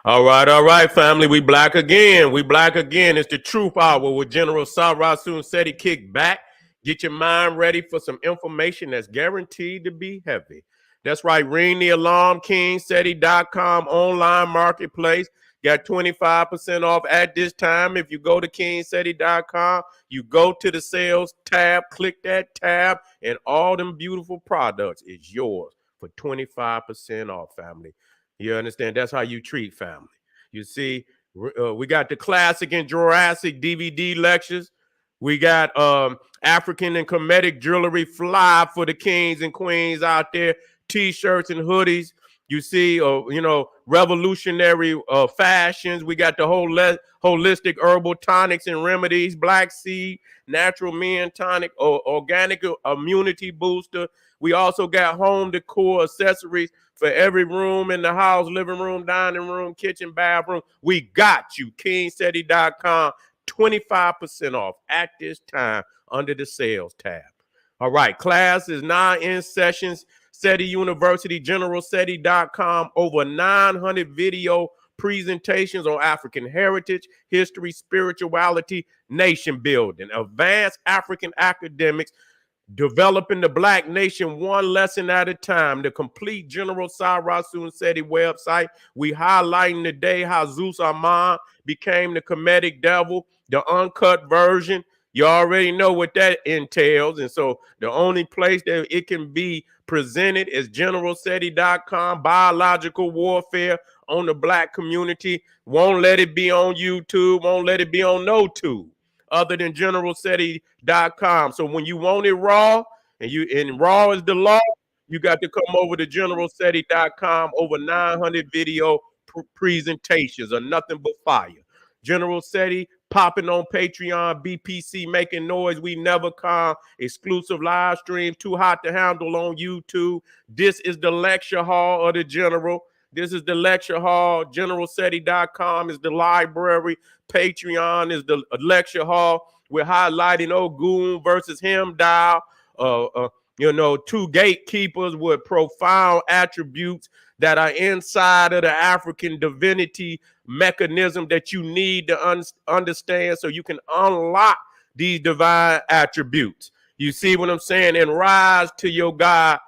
All right, family. We black again. We black again. It's the Truth Hour with General Sara Seti. Kick back. Get your mind ready for some information that's guaranteed to be heavy. That's right. Ring the alarm. KingSeti.com online marketplace. Got 25% off at this time. If you go to KingSeti.com, you go to the sales tab, click that tab, and all them beautiful products is yours for 25% off, family. You understand? That's how you treat family. You see, we got the classic and Jurassic DVD lectures. We got African and Kemetic jewelry fly for the kings and queens out there, T-shirts and hoodies. You see, revolutionary fashions. We got the holistic herbal tonics and remedies, black seed, natural men tonic, organic immunity booster. We also got home decor accessories for every room in the house, living room, dining room, kitchen, bathroom. We got you. KingSeti.com, 25% off at this time under the sales tab. All right, class is now in sessions. Seti University, GeneralSeti.com, over 900 video presentations on African heritage, history, spirituality, nation building, advanced African academics, developing the black nation one lesson at a time. The complete General Sara Seti website. We highlighting today how Zeus Amon became the Kemetic devil, the uncut version. You already know what that entails. And so the only place that it can be presented is GeneralSeti.com. Biological warfare on the black community. Won't let it be on YouTube. Won't let it be on no tube other than GeneralSeti.com. So when you want it raw, and raw is the law, you got to come over to GeneralSeti.com. Over 900 video presentations are nothing but fire. General Seti popping on Patreon, BPC making noise. We never come. Exclusive live stream, too hot to handle on YouTube. This is the lecture hall of the General. This is the lecture hall. GeneralSeti.com is the library. Patreon is the lecture hall. We're highlighting Ogun versus Hemdial. Two gatekeepers with profound attributes that are inside of the African divinity mechanism that you need to understand so you can unlock these divine attributes. You see what I'm saying? And rise to your God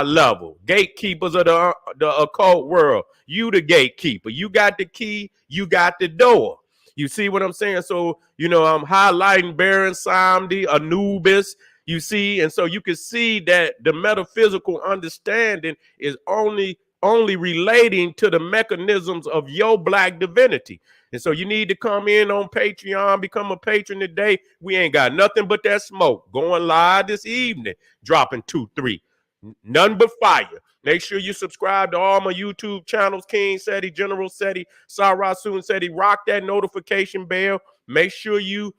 level. Gatekeepers of the occult world. You the gatekeeper. You got the key. You got the door. You see what I'm saying? So, I'm highlighting Baron Samedi, Anubis, you see, and so you can see that the metaphysical understanding is only relating to the mechanisms of your black divinity. And so you need to come in on Patreon, become a patron today. We ain't got nothing but that smoke going live this evening, dropping 2-3. None but fire. Make sure you subscribe to all my YouTube channels, King Seti, General Seti, Sara Seti. Rock that notification bell. Make sure you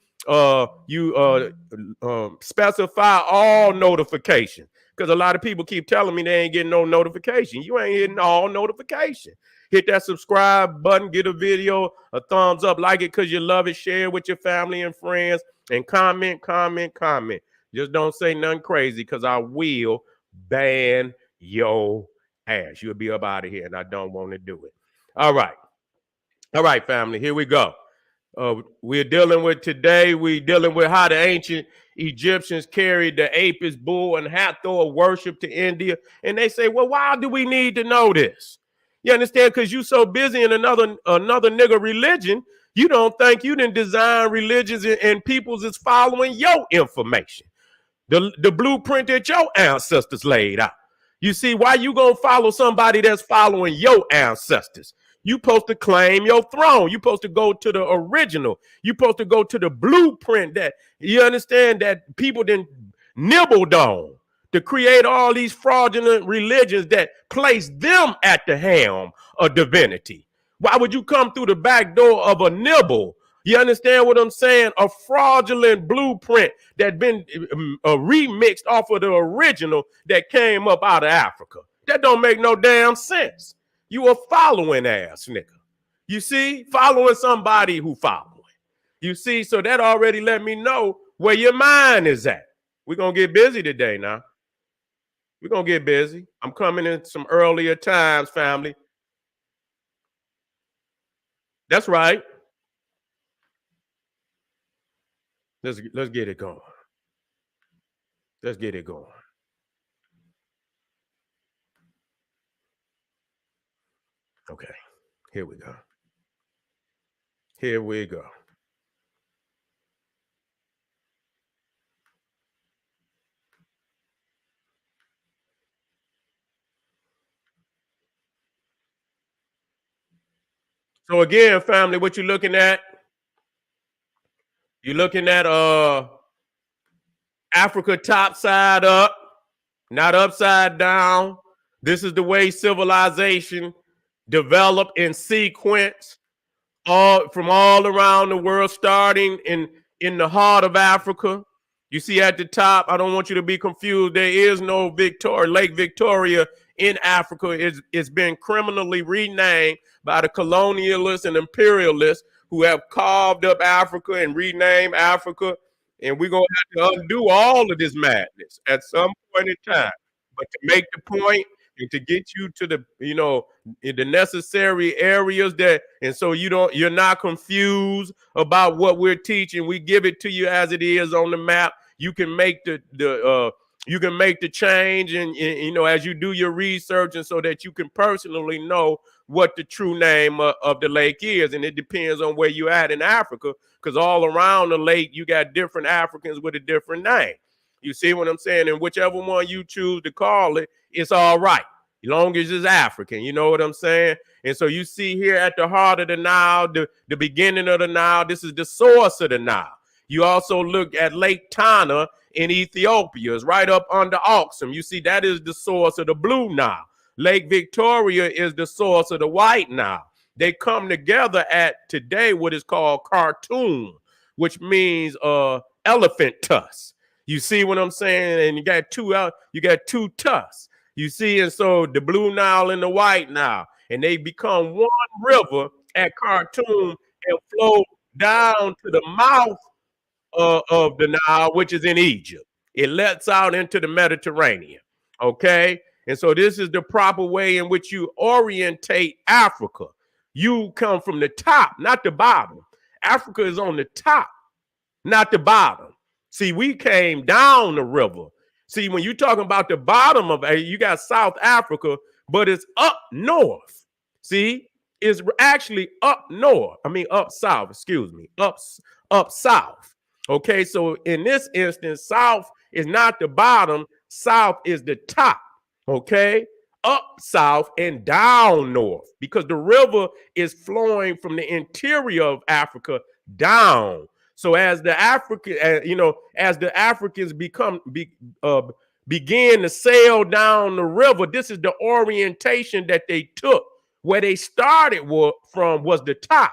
specify all notifications, because a lot of people keep telling me they ain't getting no notification. You ain't getting all notification. Hit that subscribe button, get a video a thumbs up, like it because you love it, share it with your family and friends, and comment. Just don't say nothing crazy, because I will ban your ass. You'll be up out of here, and I don't want to do it. All right, family, here we go. We're dealing with how the ancient Egyptians carried the Apis bull and Hathor worship to India. And they say, well, why do we need to know this? You understand? Because you so busy in another nigga religion, you don't think you didn't design religions and peoples is following your information. The blueprint that your ancestors laid out. You see, why you gonna follow somebody that's following your ancestors? You supposed to claim your throne. You supposed to go to the original. You supposed to go to the blueprint that, you understand, that people didn't nibbled on to create all these fraudulent religions that place them at the helm of divinity. Why would you come through the back door of a nibble? You understand what I'm saying? A fraudulent blueprint that been remixed off of the original that came up out of Africa. That don't make no damn sense. You a following ass nigga. You see? Following somebody who following. You see? So that already let me know where your mind is at. We're going to get busy today now. We're going to get busy. I'm coming in some earlier times, family. That's right. Let's get it going. Let's get it going. Okay, here we go. Here we go. So again, family, what you're looking at? You're looking at Africa top side up, not upside down. This is the way civilization developed in sequence all from all around the world, starting in the heart of Africa. You see at the top, I don't want you to be confused. There is no Victoria, Lake Victoria in Africa. It's been criminally renamed by the colonialists and imperialists who have carved up Africa and renamed Africa. And we're gonna have to undo all of this madness at some point in time. But to make the point and to get you to the, in the necessary areas that, and so you're not confused about what we're teaching. We give it to you as it is on the map. You can make you can make the change, and as you do your research, and so that you can personally know what the true name of the lake is. And it depends on where you're at in Africa, because all around the lake you got different Africans with a different name. You see what I'm saying? And whichever one you choose to call it, it's all right, as long as it's African. You know what I'm saying? And so you see here at the heart of the Nile, the beginning of the Nile, this is the source of the Nile. You also look at Lake Tana in Ethiopia. It's right up under Oxum. You see, that is the source of the Blue Nile. Lake Victoria is the source of the White Nile. They come together at today what is called Khartoum, which means elephant tusk. You see what I'm saying? And you got two tusks. You see, and so the Blue Nile and the White Nile, and they become one river at Khartoum and flow down to the mouth of the Nile, which is in Egypt. It lets out into the Mediterranean. Okay. And so this is the proper way in which you orientate Africa. You come from the top, not the bottom. Africa is on the top, not the bottom. See, we came down the river. See, when you're talking about the bottom of it, you got South Africa, but it's up north. See, it's actually up north. I mean, up south, excuse me, up south. Okay, so in this instance, south is not the bottom, south is the top. Okay, up south and down north, because the river is flowing from the interior of Africa down. So as the African, as the Africans begin to sail down the river, this is the orientation that they took. Where they started from was the top.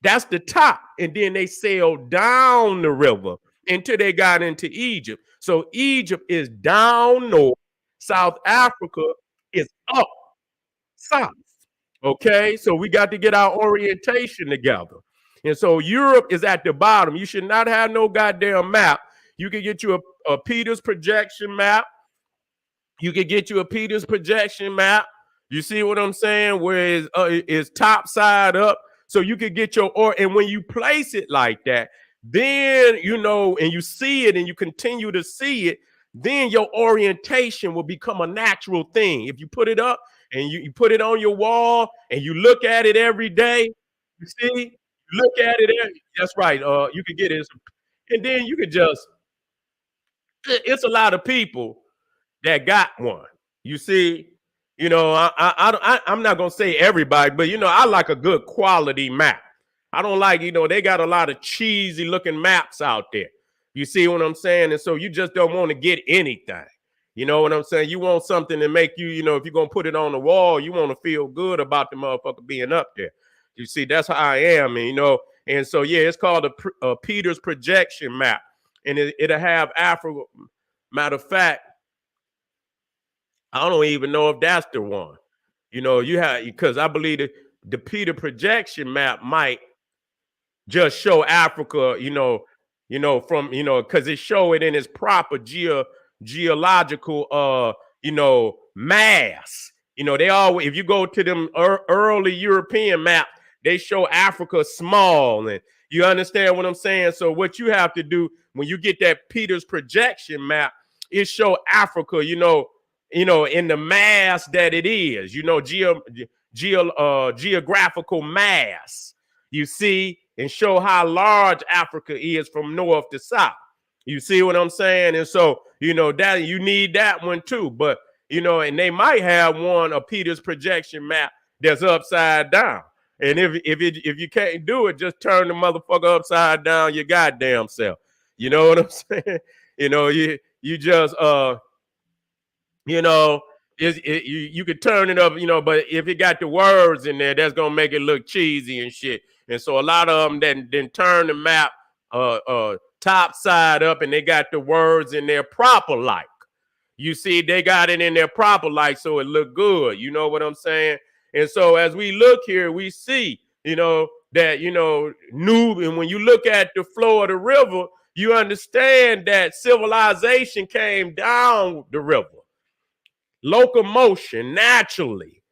That's the top, and then they sailed down the river until they got into Egypt. So Egypt is down north. South Africa is up south. Okay, so we got to get our orientation together. And so Europe is at the bottom. You should not have no goddamn map. You can get you a Peters projection map. You can get you a Peters projection map. You see what I'm saying? Where it's top side up. So you could get and when you place it like that, then and you see it and you continue to see it, then your orientation will become a natural thing. If you put it up and you put it on your wall and you look at it every day, you see, you look at it. That's right. You could get it, and then you could just. It's a lot of people that got one. You see, I'm not gonna say everybody, but I like a good quality map. I don't like, they got a lot of cheesy looking maps out there. You see what I'm saying? And so you just don't want to get anything. You know what I'm saying? You want something to make you, if you're gonna put it on the wall, you want to feel good about the motherfucker being up there. You see, that's how I am, and so yeah, it's called a Peters projection map, and it'll have Africa. Matter of fact, I don't even know if that's the one. You have, because I believe the Peter projection map might just show Africa, from because it show it in its proper geological mass. They always, if you go to them early European map, they show Africa small, and you understand what I'm saying. So what you have to do when you get that Peters projection map is show Africa, in the mass that it is, geographical mass, you see, and show how large Africa is from north to south. You see what I'm saying? And so, that you need that one too. But, and they might have a Peters projection map that's upside down. And if you can't do it, just turn the motherfucker upside down your goddamn self. You know what I'm saying? You just you know, you could turn it up, but if it got the words in there, that's gonna make it look cheesy and shit. And so a lot of them then turn the map top side up, and they got the words in there proper like. You see, they got it in there proper like, so it look good. You know what I'm saying? And so as we look here, we see, that new, and when you look at the flow of the river, you understand that civilization came down the river. Locomotion naturally.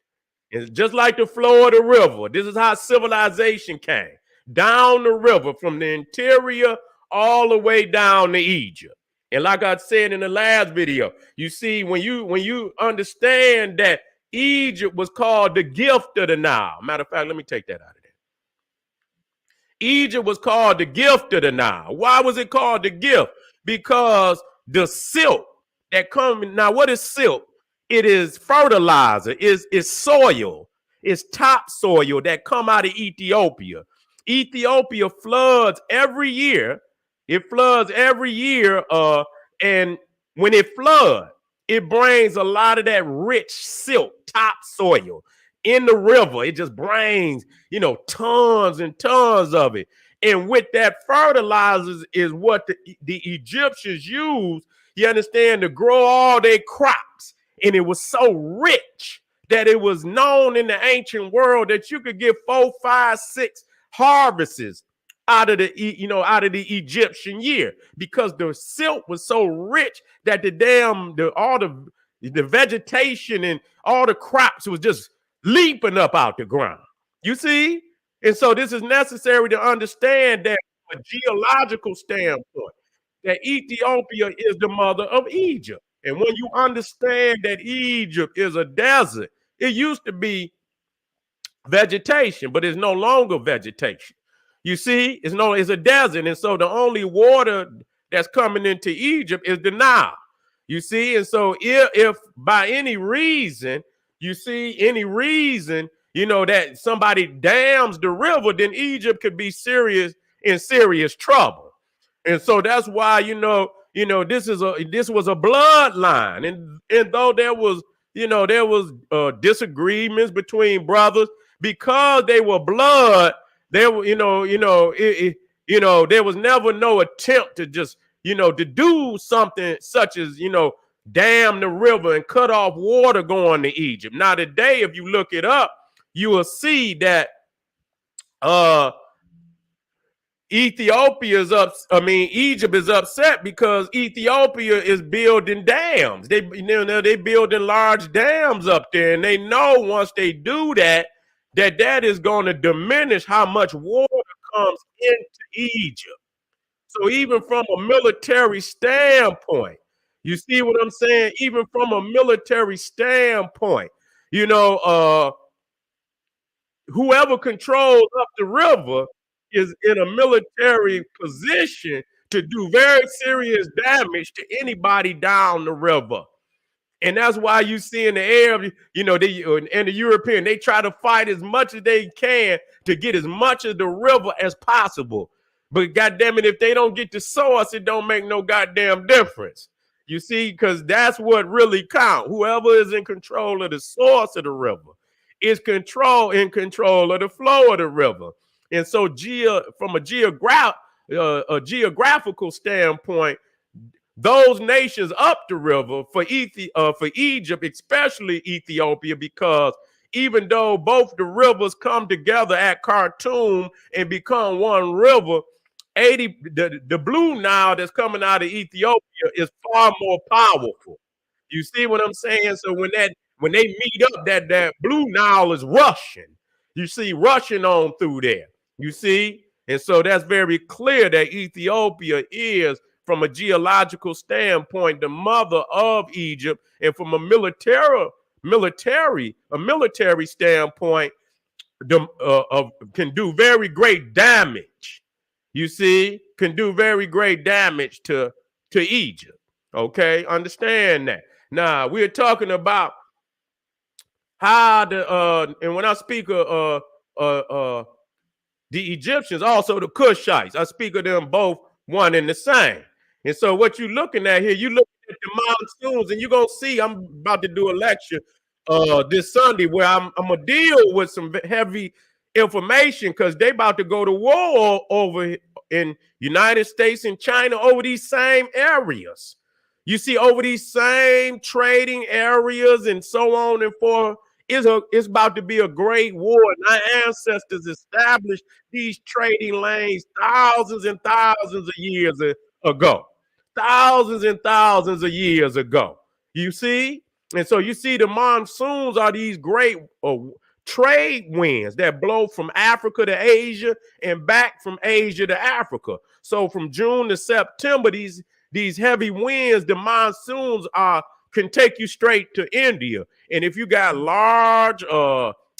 It's just like the flow of the river. This is how civilization came down the river from the interior all the way down to Egypt. And like I said in the last video, you see, when you understand that Egypt was called the gift of the Nile. Matter of fact, let me take that out of there. Egypt was called the gift of the Nile. Why was it called the gift? Because the silk that comes, now what is silk? It is fertilizer, it's soil, it's topsoil that come out of Ethiopia. Ethiopia floods every year. It floods every year, and when it floods, it brings a lot of that rich silk topsoil in the river. It just brings, tons and tons of it. And with that fertilizers is what the Egyptians used, you understand, to grow all their crops. And it was so rich that it was known in the ancient world that you could get 4, 5, 6 harvests out of the Egyptian year, because the silk was so rich that all the vegetation and all the crops was just leaping up out the ground. You see? And so this is necessary to understand that from a geological standpoint, that Ethiopia is the mother of Egypt. And when you understand that Egypt is a desert, it used to be vegetation, but it's no longer vegetation. You see, it's a desert. And so the only water that's coming into Egypt is the Nile. You see, and so if by any reason, that somebody dams the river, then Egypt could be in serious trouble. And so that's why, this was a bloodline. And though there was disagreements between brothers, because they were blood, there were, there was never no attempt to just, to do something such as, dam the river and cut off water going to Egypt. Now today, if you look it up, you will see that Egypt is upset because Ethiopia is building dams. They building large dams up there, and they know once they do that is going to diminish how much water comes into Egypt. So even from a military standpoint, you see what I'm saying? Even from a military standpoint, whoever controls up the river is in a military position to do very serious damage to anybody down the river. And that's why you see in the Arab, and the European, they try to fight as much as they can to get as much of the river as possible. But goddamn it, if they don't get the source, it don't make no goddamn difference. You see, because that's what really counts. Whoever is in control of the source of the river is in control of the flow of the river. And so from a geographical standpoint, those nations up the river for Egypt, especially Ethiopia, because even though both the rivers come together at Khartoum and become one river, the blue Nile that's coming out of Ethiopia is far more powerful. You see what I'm saying? So when they meet up, that blue Nile is rushing. you see, rushing on through there. You see? And so that's very clear that Ethiopia is, from a geological standpoint, the mother of Egypt, and from a military standpoint, can do very great damage. You see, can do very great damage to Egypt. Okay, understand that. Now we're talking about how the and when I speak of the Egyptians, also the Cushites. I speak of them both one and the same. And so what you're looking at here, you look at the monsoons, and you're gonna see. I'm about to do a lecture this Sunday where I'm gonna deal with some heavy information because they about to go to war over in United States and China over these same areas. You see, over these same trading areas and so on and forth. It's about to be a great war. And our ancestors established these trading lanes thousands and thousands of years ago. Thousands and thousands of years ago. You see? And so you see the monsoons are these great trade winds that blow from Africa to Asia and back from Asia to Africa. So from June to September, these heavy winds, the monsoons can take you straight to India. And if you got large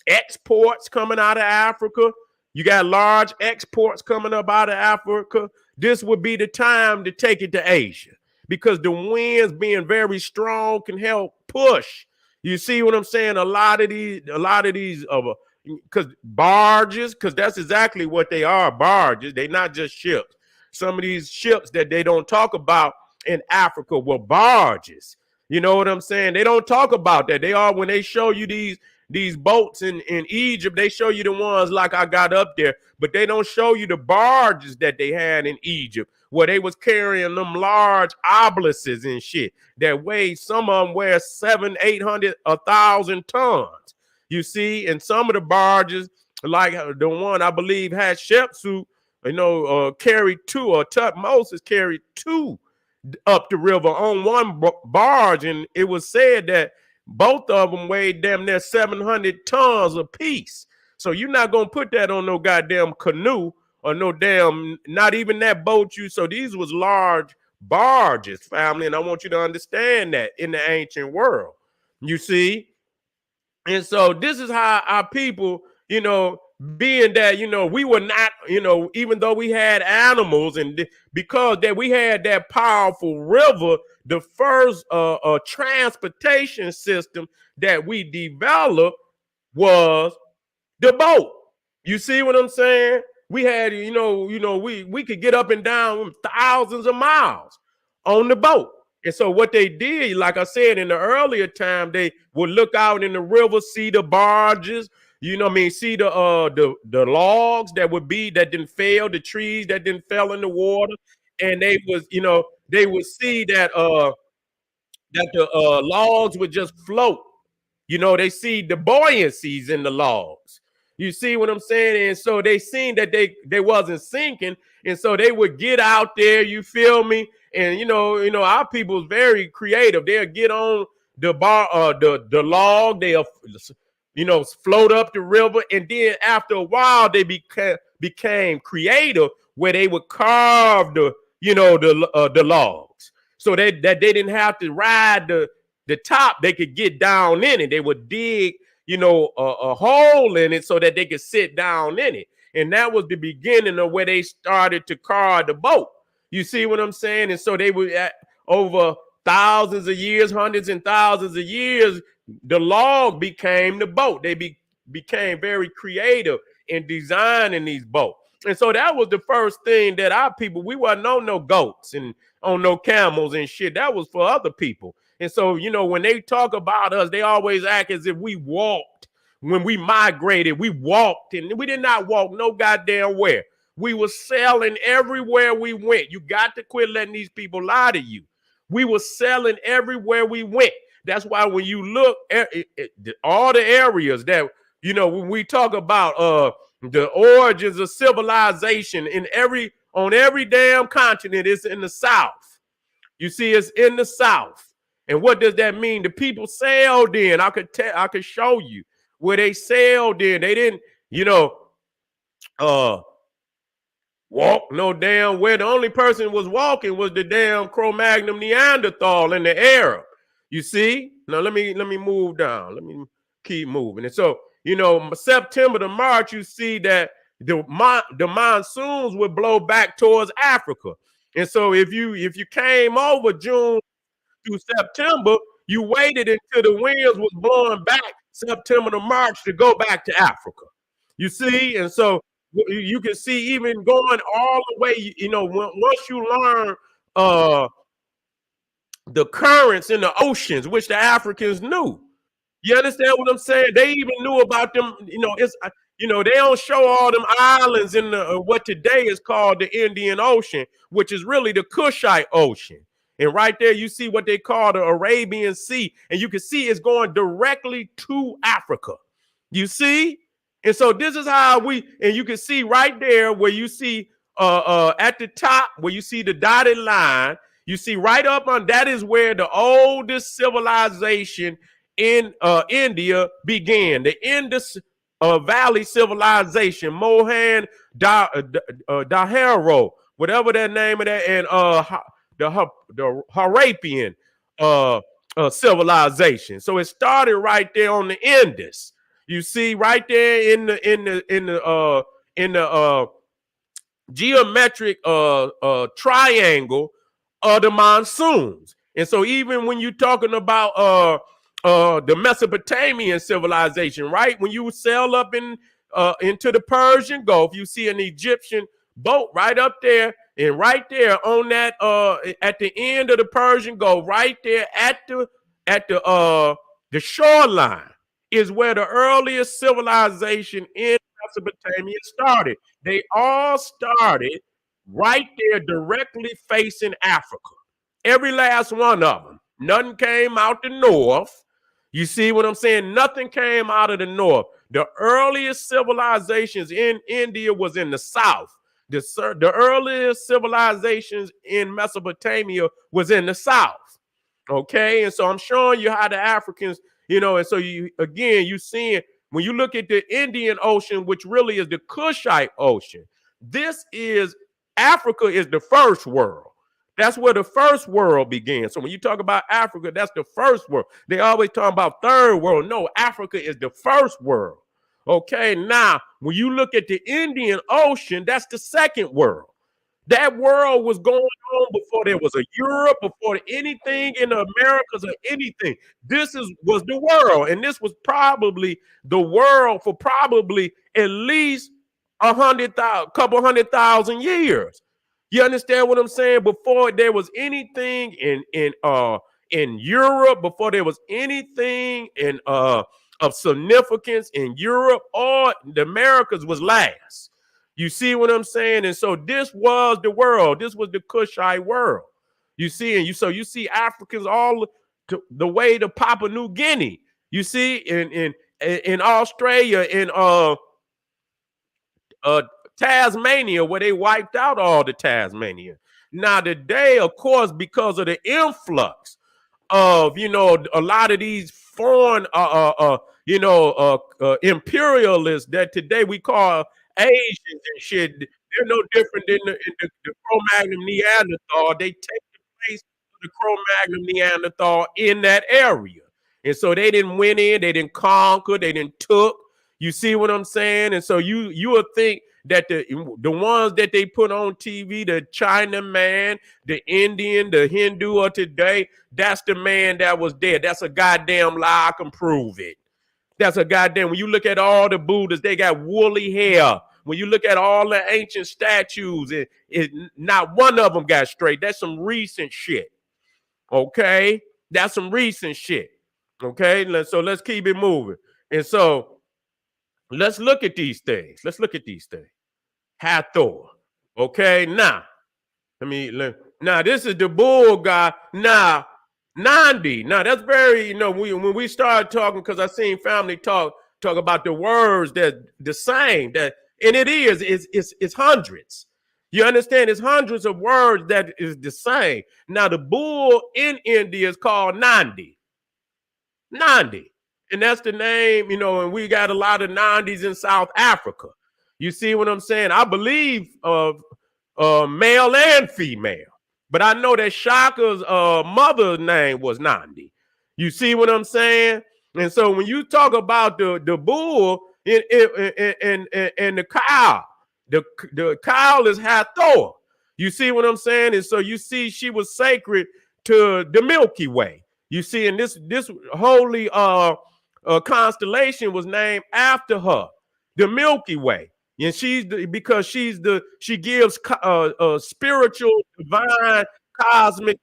exports coming out of Africa, you got large exports coming up out of Africa, this would be the time to take it to Asia, because the winds being very strong can help push. You see what I'm saying? A lot of these, because barges, because that's exactly what they are, barges. They're not just ships. Some of these ships that they don't talk about in Africa were barges. You know what I'm saying? They don't talk about that. They are, when they show you these boats in Egypt, they show you the ones like I got up there, but they don't show you the barges that they had in Egypt, where they was carrying them large obelisks and shit that weighed, some of them weigh 700, 800, 1,000 tons. You see, and some of the barges, like the one I believe had Shepsu, carried two, or Tutmosis carried two up the river on one barge, and it was said that both of them weighed damn near 700 tons apiece. So you're not gonna put that on no goddamn canoe or no damn, not even that boat. So these was large barges, family, and I want you to understand that in the ancient world. You see, and so this is how our people, being that, we were not, even though we had animals, and because that we had that powerful river, the first transportation system that we developed was the boat. You see what I'm saying? We had, we could get up and down thousands of miles on the boat. And so what they did, like I said, in the earlier time, they would look out in the river, see the barges, see the logs that didn't fail, the trees that didn't fell in the water. And they would see that the logs would just float. They see the buoyancies in the logs. You see what I'm saying? And so they seen that they wasn't sinking, and so they would get out there. You feel me? And our people is very creative. They'll get on the log. They'll float up the river, and then after a while they became creative, where they would carve the logs, so that they didn't have to ride the top. They could get down in it. They would dig a hole in it so that they could sit down in it. And that was the beginning of where they started to carve the boat. You see what I'm saying? And so they would, over thousands of years, hundreds and thousands of years, the log became the boat. They became very creative in designing these boats. And so that was the first thing that our people, we wasn't on no goats and on no camels and shit. That was for other people. And so, when they talk about us, they always act as if we walked. When we migrated, we walked, and we did not walk no goddamn where. We were selling everywhere we went. You got to quit letting these people lie to you. We were selling everywhere we went. That's why when you look at all the areas that, when we talk about the origins of civilization on every damn continent, it's in the South. You see, it's in the South. And what does that mean? The people sailed in. I could show you where they sailed in. They didn't, you know, uh, walk no damn where. The only person was walking was the damn Cro-Magnon Neanderthal in the air. You see? Now let me move down. Let me keep moving. And so, September to March, you see that the monsoons would blow back towards Africa. And so if you came over June through September, you waited until the winds was blowing back September to March to go back to Africa. You see, and so you can see even going all the way. Once you learn uh, the currents in the oceans, which the Africans knew. You understand what I'm saying? They even knew about them. They don't show all them islands in the what today is called the Indian Ocean, which is really the Kushite Ocean. And right there, you see what they call the Arabian Sea, and you can see it's going directly to Africa. You see, and so this is how and you can see right there where you see at the top where you see the dotted line. You see right up on that is where the oldest civilization in India began. The Indus Valley civilization, Mohan Dahero, whatever that name of that, and the Harapian civilization. So it started right there on the Indus. You see right there in the geometric triangle of the monsoons. And so even when you're talking about the Mesopotamian civilization, right? When you sail up into the Persian Gulf, you see an Egyptian boat right up there, and right there on that at the end of the Persian Gulf, right there at the shoreline is where the earliest civilization in Mesopotamia started. They all started right there directly facing Africa. Every last one of them. Nothing came out the north. You see what I'm saying? Nothing came out of the north. The earliest civilizations in India was in the south. The earliest civilizations in Mesopotamia was in the south. Okay, and so I'm showing you how the Africans, and so you seeing when you look at the Indian Ocean, which really is the Kushite Ocean. This is Africa is the first world. That's where the first world began. So when you talk about Africa, that's the first world. They always talk about third world. No, Africa is the first world. Okay, now when you look at the Indian Ocean, that's the second world. That world was going on before there was a Europe, before anything in the Americas or anything. Was the world, and this was probably the world for probably at least 100,000, couple 100,000 years. You understand what I'm saying? Before there was anything in Europe, before there was anything in of significance in Europe, or the Americas was last. You see what I'm saying? And so this was the world. This was the Kushite world. You see, you see Africans all the way to Papua New Guinea. You see, in Australia, in Tasmania, where they wiped out all the Tasmania. Now today, of course, because of the influx of a lot of these foreign imperialists that today we call Asians and shit. They're no different than the Cro-Magnon Neanderthal. They take the place of the Cro-Magnon Neanderthal in that area. And so they didn't win in, they didn't conquer, they didn't took. You see what I'm saying? And so you would think that the ones that they put on TV, the China man, the Indian, the Hindu of today, that's the man that was there. That's a goddamn lie. I can prove it. That's a goddamn. When you look at all the Buddhas, they got woolly hair. When you look at all the ancient statues, not one of them got straight. That's some recent shit. Okay? That's some recent shit. Okay? So let's keep it moving. And so let's look at these things. Hathor. Okay? Now this is the bull guy. Now, Nandi. Now that's very, when we started talking, because I seen family talk about the words that the same, that and it's hundreds. You understand? It's hundreds of words that is the same. Now the bull in India is called Nandi. Nandi. And that's the name, and we got a lot of Nandis in South Africa. You see what I'm saying? I believe male and female. But I know that Shaka's mother's name was Nandi. You see what I'm saying? And so when you talk about the bull and the cow, the cow is Hathor. You see what I'm saying? And so you see she was sacred to the Milky Way. You see, and this holy constellation was named after her, the Milky Way. And because she gives spiritual, divine, cosmic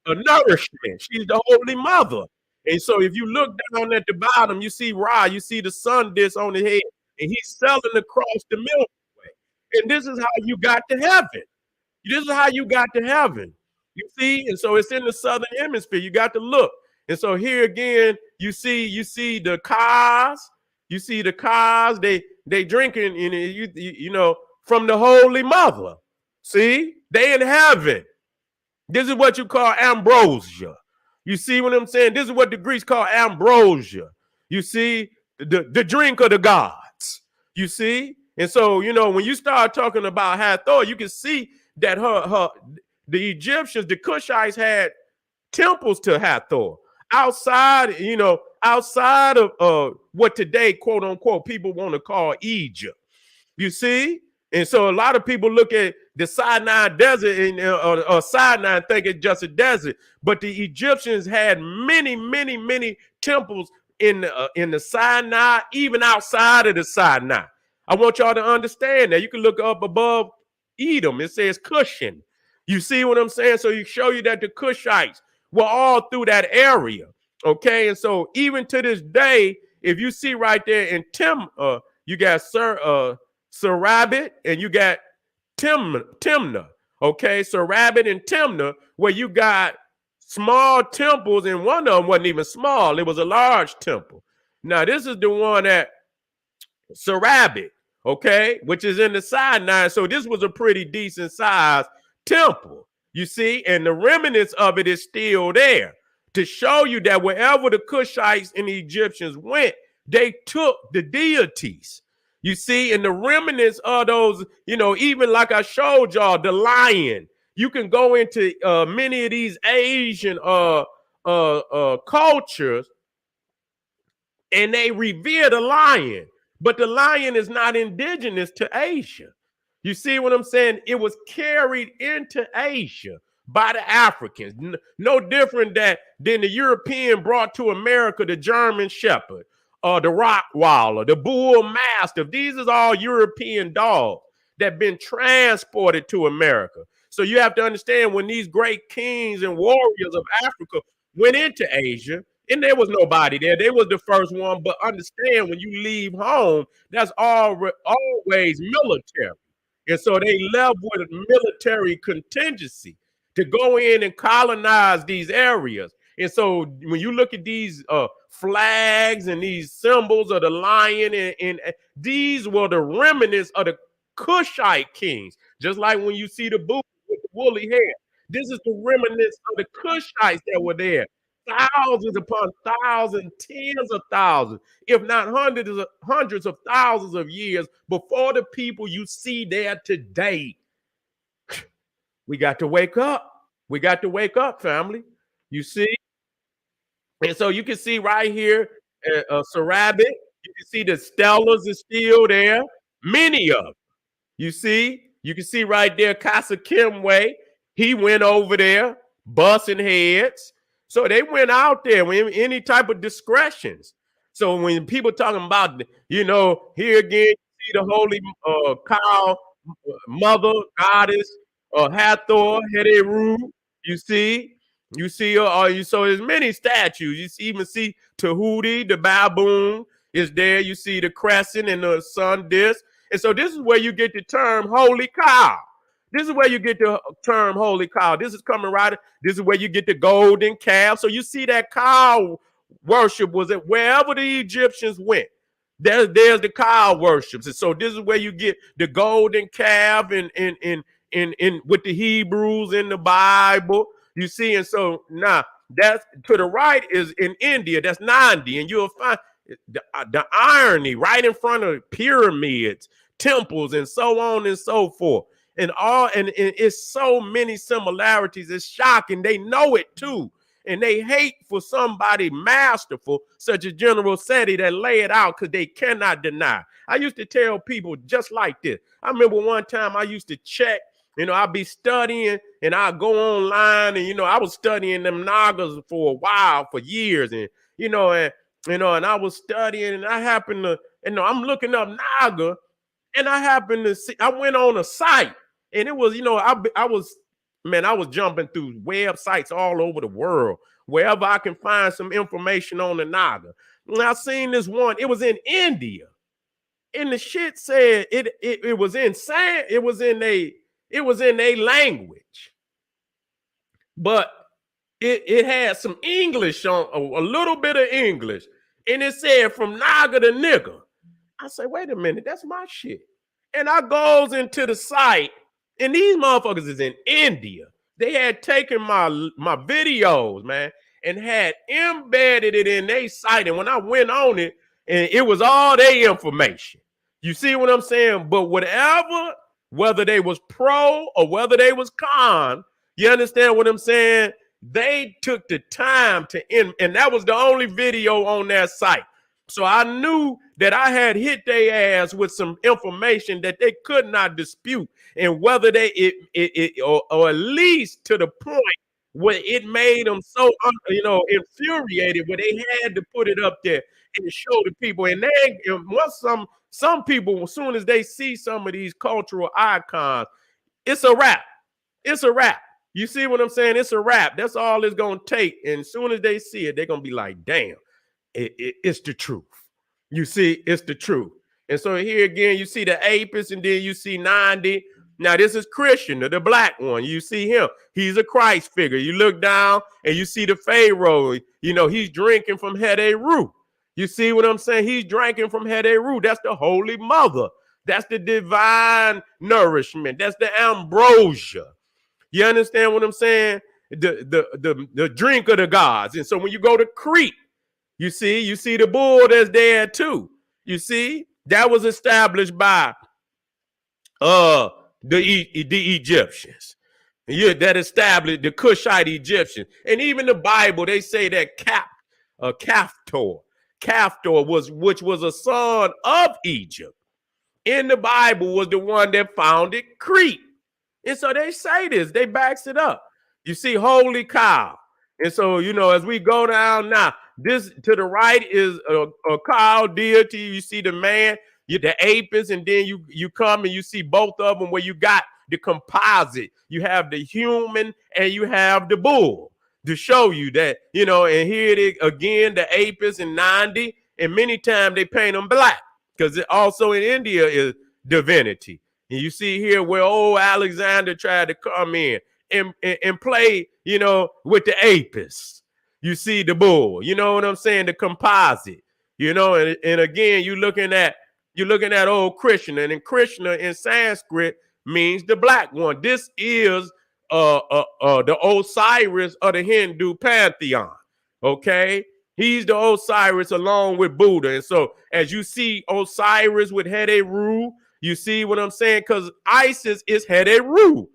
nourishment. She's the Holy Mother. And so if you look down at the bottom, you see Ra, you see the sun disk on the head, and he's sailing across the Milky Way. And this is how you got to heaven. This is how you got to heaven. You see, and so it's in the southern hemisphere. You got to look. And so here again, you see the cars. You see the cars. They drinking, from the Holy Mother. See, they in heaven. This is what you call ambrosia. You see what I'm saying? This is what the Greeks call ambrosia. You see, the drink of the gods. You see, and so when you start talking about Hathor, you can see that the Egyptians, the Cushites, had temples to Hathor outside of what today, quote unquote, people want to call Egypt. You see? And so a lot of people look at the Sinai desert or Sinai and think it's just a desert. But the Egyptians had many, many, many temples in the Sinai, even outside of the Sinai. I want y'all to understand that. You can look up above Edom. It says Cushan. You see what I'm saying? So you show you that the Cushites were all through that area. Okay. And so even to this day, if you see right there in you got Sarabit and you got Timnah. Okay. Sarabit and Timnah, where you got small temples, and one of them wasn't even small. It was a large temple. Now, this is the one at Sarabit, okay, which is in the Sinai. So this was a pretty decent sized temple, you see, and the remnants of it is still there to show you that wherever the Cushites and the Egyptians went, they took the deities. You see, and the remnants of those, even like I showed y'all, the lion. You can go into many of these Asian cultures, and they revere the lion. But the lion is not indigenous to Asia. You see what I'm saying? It was carried into Asia by the Africans. No different than the European brought to America the German Shepherd, the Rottweiler, the Bull Mastiff. These are all European dogs that have been transported to America. So you have to understand, when these great kings and warriors of Africa went into Asia, and there was nobody there. They was the first one. But understand, when you leave home, that's always military. And so they left with a military contingency to go in and colonize these areas. And so when you look at these flags and these symbols of the lion, and these were the remnants of the Cushite kings. Just like when you see the Buddha with the woolly hair, this is the remnants of the Cushites that were there. Thousands upon thousands, tens of thousands, if not hundreds of thousands of years before the people you see there today. We got to wake up. We got to wake up, family. You see? And so you can see right here, Sarabit, you can see the Stellas is still there. Many of them. You can see right there, Casa Kimway. He went over there, busting heads. So they went out there with any type of discretions. So when people talking about, here again, you see the holy cow, mother, goddess, Hathor, Heru. You see, so there's many statues. Even see Tahuti, the baboon is there. You see the crescent and the sun disk. And so this is where you get the term holy cow. This is where you get the term holy cow. This is coming right. This is where you get the golden calf. So you see that cow worship was at wherever the Egyptians went. There's the cow worships. And so this is where you get the golden calf and with the Hebrews in the Bible. You see, and so now that's to the right is in India. That's Nandi, and you'll find the irony right in front of pyramids, temples, and so on and so forth. And it's so many similarities. It's shocking. They know it too. And they hate for somebody masterful, such as General Seti, that lay it out because they cannot deny. I used to tell people just like this. I remember one time I used to check, I'd be studying and I'd go online and, I was studying them Nagas for a while, for years. And I was studying and I happened to, I'm looking up Naga and I happened to see, I went on a site and it was, I was jumping through websites all over the world, wherever I can find some information on the Naga. And I seen this one, it was in India. And the shit said it was insane. It was in a language, but it had some English on a little bit of English, and it said from Naga to nigga. I say, wait a minute, that's my shit. And I goes into the site, and these motherfuckers is in India. They had taken my videos, man, and had embedded it in their site. And when I went on it, and it was all their information. You see what I'm saying? But whatever, whether they was pro or whether they was con, you understand what I'm saying? They took the time to end, and that was the only video on that site. So I knew that I had hit their ass with some information that they could not dispute, and whether they or at least to the point where it made them so infuriated, where they had to put it up there and show the people. And then once some people, as soon as they see some of these cultural icons, it's a wrap. It's a wrap. You see what I'm saying? It's a wrap. That's all it's gonna take. And as soon as they see it, they're gonna be like, damn. It's the truth. You see, it's the truth. And so here again, you see the Apis, and then you see 90. Now, this is Christian, the black one. You see him. He's a Christ figure. You look down and you see the Pharaoh. He's drinking from Heru. You see what I'm saying? He's drinking from Heru. That's the Holy Mother. That's the divine nourishment. That's the ambrosia. You understand what I'm saying? The drink of the gods. And so when you go to Crete, you see the bull that's there too. You see, that was established by the Egyptians. That established the Cushite Egyptians. And even the Bible, they say that Hathor which was a son of Egypt, in the Bible was the one that founded Crete. And so they say this, they backs it up. You see, holy cow. And so, as we go down now, this to the right is a cow deity. You see the man, the Apis, and then you come and you see both of them where you got the composite. You have the human and you have the bull to show you that, and here it is again, the Apis and 90, and many times they paint them black because also in India is divinity. And you see here where old Alexander tried to come in and play, with the Apis. You see the bull, you know what I'm saying? The composite, and again, you're looking at old Krishna, and in Krishna in Sanskrit means the black one. This is the Osiris of the Hindu pantheon. Okay. He's the Osiris along with Buddha. And so as you see Osiris with Heru, you see what I'm saying? Because Isis is Heru.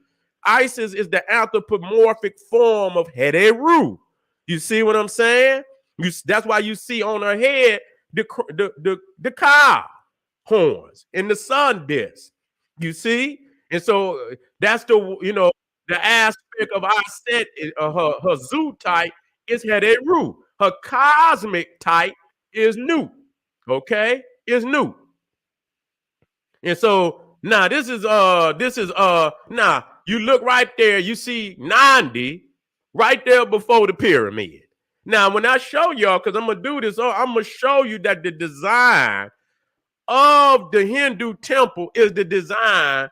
Isis is the anthropomorphic form of Heru. You see what I'm saying? That's why you see on her head the cow horns and the sun disk. You see? And so that's the aspect of our set, her zoo type is Heru. Her cosmic type is Nu. Okay? Is Nu. And so now this is now you look right there, you see 90 right there before the pyramid. Now, when I show y'all, because I'm gonna do this, I'm gonna show you that the design of the Hindu temple is the design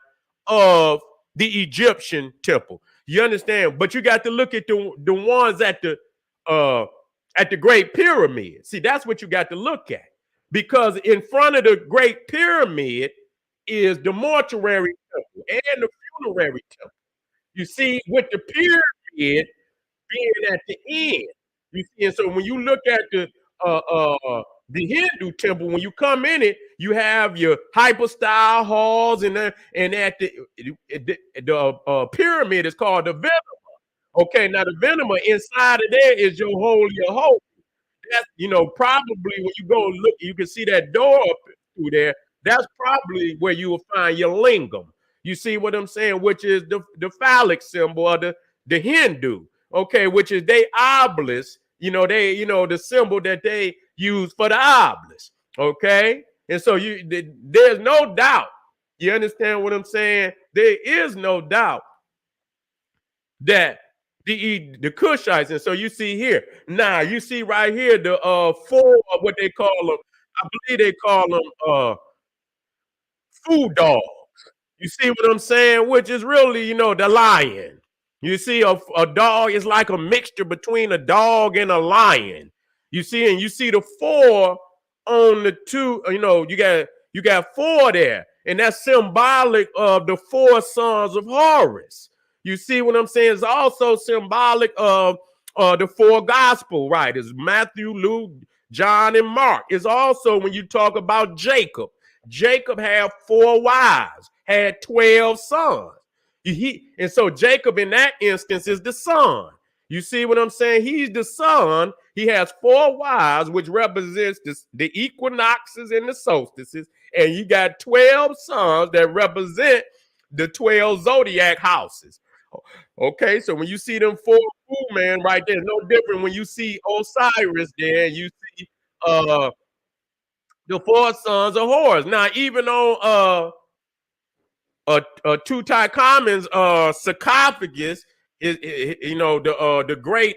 of the Egyptian temple. You understand? But you got to look at the ones at the Great Pyramid. See, that's what you got to look at. Because in front of the Great Pyramid is the mortuary temple and the funerary temple. You see, with the pyramid being at the end, you see, and so when you look at The Hindu temple, when you come in it, you have your hyper-style halls, and at the pyramid is called the Venom. Okay, now the Venom inside of there is your holy of holies. That's, probably when you go look, you can see that door up through there. That's probably where you will find your lingam. You see what I'm saying? Which is the phallic symbol of the Hindu. Okay, which is they obelisk. The symbol that they use for the obelisk. Okay, and so there's no doubt. You understand what I'm saying? There is no doubt that the Kushites, and so you see here now, you see right here the four, what they call them. I believe they call them food dogs. You see what I'm saying? Which is really, the lion. You see, a dog is like a mixture between a dog and a lion. You see, and you see the four on the two. You got four there, and that's symbolic of the four sons of Horus. You see what I'm saying? It's also symbolic of the four gospel writers: Matthew, Luke, John, and Mark. It's also when you talk about Jacob. Jacob had 4 wives, had 12 sons. And so Jacob in that instance is the son. You see what I'm saying? He's the son. He has 4 wives, which represents the equinoxes and the solstices. And you got 12 sons that represent the 12 zodiac houses. Okay, so when you see them 4 man right there, no different when you see Osiris there, and you see the 4 sons of Horus. Now, even on Tutankhamun's sarcophagus the great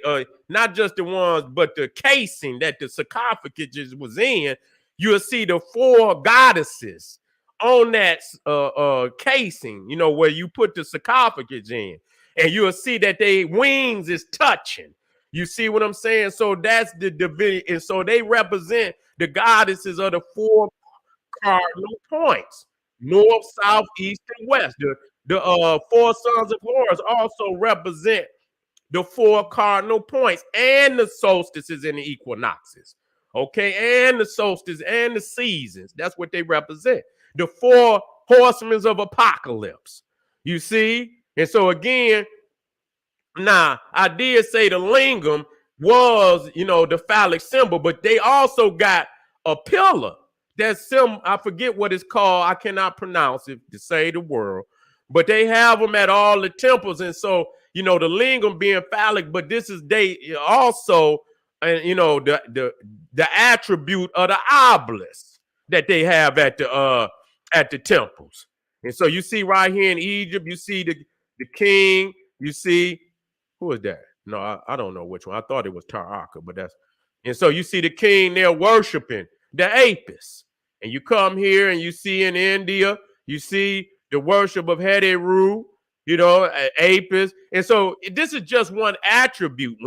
not just the ones but the casing that the sarcophagus was in, you'll see the 4 goddesses on that casing, where you put the sarcophagus in, and you'll see that their wings is touching. You see what I'm saying? So that's the divinity, and so they represent the goddesses of the 4 cardinal points: north, south, east, and west. The 4 sons of Horus also represent the 4 cardinal points and the solstices and the equinoxes. Okay, and the solstices and the seasons. That's what they represent. The 4 horsemen of apocalypse. You see? And so again, now I did say the lingam was, the phallic symbol, but they also got a pillar. I forget what it's called. I cannot pronounce it to save the world. But they have them at all the temples. And so, the lingam being phallic, but this is they also, the attribute of the obelisk that they have at the temples. And so you see right here in Egypt, you see the king, you see, who is that? No, I don't know which one. I thought it was Taraka, but and so you see the king there worshiping the Apis. And you come here and you see in India, you see the worship of Heteru, Apis. And so this is just one attribute.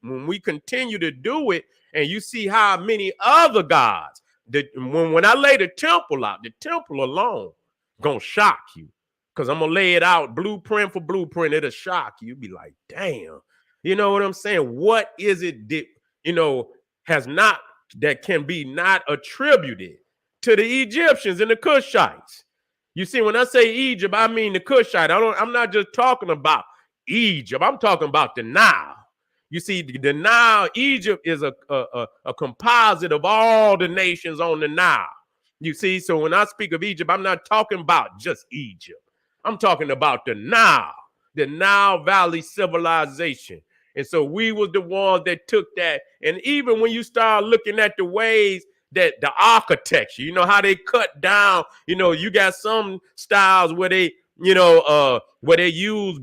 When we continue to do it, and you see how many other gods, when I lay the temple out, the temple alone gonna shock you. Because I'm gonna lay it out blueprint for blueprint, it'll shock you. You'll be like, damn, you know what I'm saying? What is it that, has not, that can be not attributed to the Egyptians and the Kushites? You see, when I say Egypt, I mean the Kushite. I'm not just talking about Egypt. I'm talking about the Nile. You see, the Nile, Egypt is a composite of all the nations on the Nile. You see, so when I speak of Egypt, I'm not talking about just Egypt. I'm talking about the Nile Valley civilization. And so we was the ones that took that. And even when you start looking at the ways that the architecture, how they cut down, you got some styles where they, where they use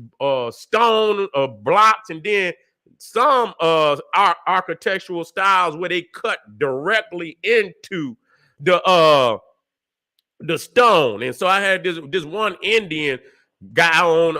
stone blocks, and then some architectural styles where they cut directly into the stone. And so I had this one Indian guy on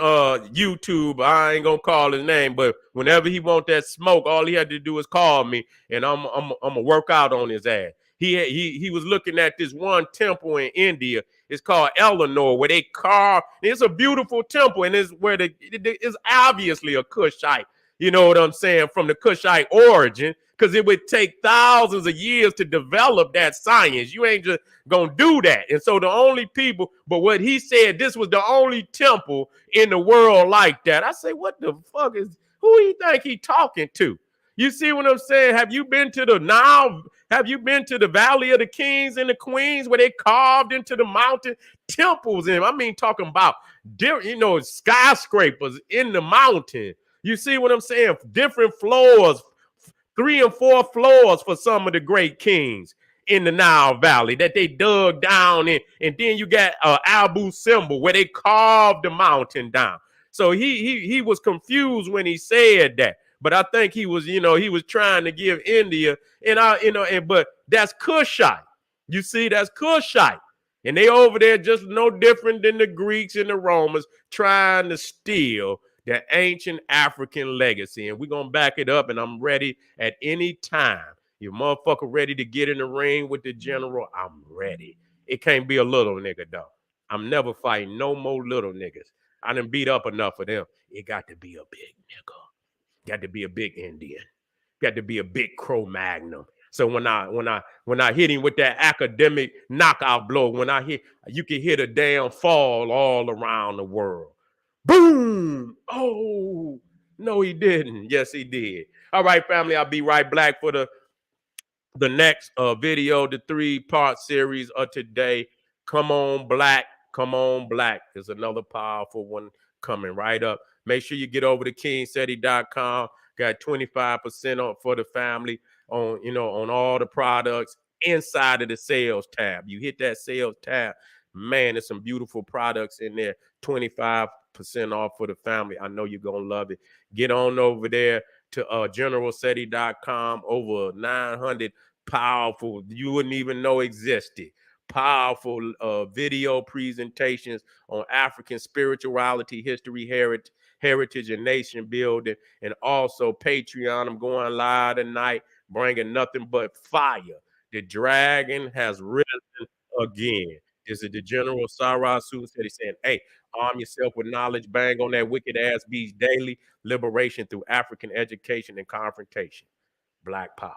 YouTube. I ain't gonna call his name, but whenever he want that smoke, all he had to do is call me, and I'm gonna work out on his ass. He was looking at this one temple in India. It's called Eleanor, where they carve. It's a beautiful temple, and it's where it's obviously a Kushite. You know what I'm saying? From the Kushite origin, because it would take thousands of years to develop that science. You ain't just gonna do that. And so the only people, but what he said, this was the only temple in the world like that. I say, what the fuck is, who he think he talking to? You see what I'm saying? Have you been to the Nile? Have you been to the Valley of the Kings and the Queens where they carved into the mountain temples? And I mean, talking about, skyscrapers in the mountain. You see what I'm saying? Different floors, 3 and 4 floors for some of the great kings in the Nile Valley that they dug down in. And then you got Abu Simbel where they carved the mountain down. So he was confused when he said that. But I think he was, he was trying to give India, but that's Kushite. You see, that's Kushite. And they over there just no different than the Greeks and the Romans trying to steal the ancient African legacy. And we're going to back it up, and I'm ready at any time. You motherfucker ready to get in the ring with the general? I'm ready. It can't be a little nigga, though. I'm never fighting no more little niggas. I done beat up enough of them. It got to be a big nigga. Got to be a big Indian. Got to be a big Cro-Magnon. So when I hit him with that academic knockout blow, you can hear the damn fall all around the world. Boom! Oh, no, he didn't. Yes, he did. All right, family, I'll be right back for the next video, the 3-part series of today. Come on, Black. Come on, Black. There's another powerful one coming right up. Make sure you get over to kingseti.com. Got 25% off for the family on all the products inside of the sales tab. You hit that sales tab, man, there's some beautiful products in there. 25% off for the family. I know you're gonna love it. Get on over there to generalseti.com. Over 900 powerful, you wouldn't even know existed, powerful video presentations on African spirituality, history, heritage, and nation building. And also Patreon. I'm going live tonight, bringing nothing but fire. The dragon has risen again. This is the General Sara Suten Seti saying, hey, arm yourself with knowledge, bang on that wicked ass beast daily, liberation through African education and confrontation. Black power.